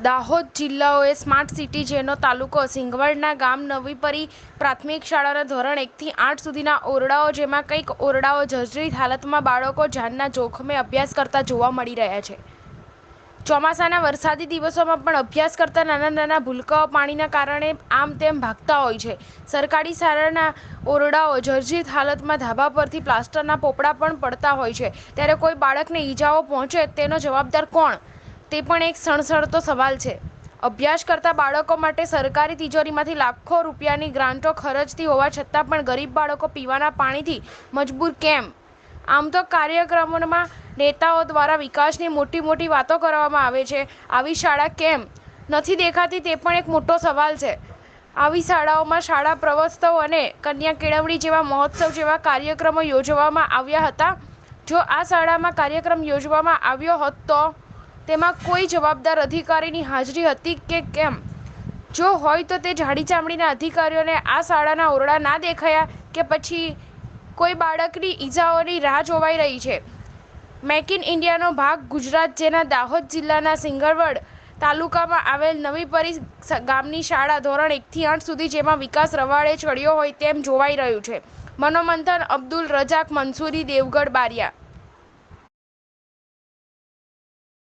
Dahod જિલ્લાઓએ smart city જેનો તાલુકો સિંગવડના ગામ નવીપરી પ્રાથમિક શાળાના ધોરણ 1 થી 8 સુધીના ઓરડાઓ, જેમાં કંઈક ઓરડાઓ જર્જરિત હાલતમાં બાળકો જાનના જોખમે અભ્યાસ કરતા જોવા મળી રહ્યા છે. ચોમાસાના વરસાદી દિવસોમાં પણ અભ્યાસ કરતા નાના નાના ભૂલકાઓ પાણીના કારણે આમ તેમ ભાગતા હોય છે. સરકારી શાળાના ઓરડાઓ જર્જરિત હાલતમાં ધાબા પરથી પ્લાસ્ટરના પોપડા પણ પડતા હોય છે, ત્યારે કોઈ બાળકને ઈજાઓ પહોંચે તેનો જવાબદાર કોણ? તે પણ એક સણસણતો સવાલ છે. અભ્યાસ કરતા બાળકો માટે સરકારી તિજોરીમાંથી લાખો રૂપિયાની ગ્રાન્ટો ખર્ચતી હોવા છતાં પણ ગરીબ બાળકો પીવાના પાણીથી મજબૂર કેમ? આમ તો કાર્યક્રમોમાં નેતાઓ દ્વારા વિકાસની મોટી મોટી વાતો કરવામાં આવે છે. આવી શાળા કેમ નથી દેખાતી તે પણ એક મોટો સવાલ છે. આવી શાળાઓમાં શાળા પ્રવસ્તવ અને કન્યા કેળવણી જેવા મહોત્સવ જેવા કાર્યક્રમો યોજવામાં આવ્યા હતા. જો આ શાળામાં કાર્યક્રમ યોજવામાં આવ્યો હોત તો તેમાં કોઈ જવાબદાર અધિકારીની હાજરી હતી કે કેમ? જો હોય તો તે જાડી ચામડીના અધિકારીઓને આ શાળાના ઓરડા ના દેખાયા કે પછી કોઈ બાળકની ઈજાઓની રાહ જોવાઈ રહી છે? મેક ઇન ઇન્ડિયાનો ભાગ ગુજરાત, જેના દાહોદ જિલ્લાના સિંગવડ તાલુકામાં આવેલ નવીપરી ગામની શાળા ધોરણ 1 થી 8 સુધી, જેમાં વિકાસ રવાડે ચડ્યો હોય તેમ જોવાઈ રહ્યું છે. મનોમંથન અબ્દુલ રજાક મંસૂરી, દેવગઢ, બારિયા.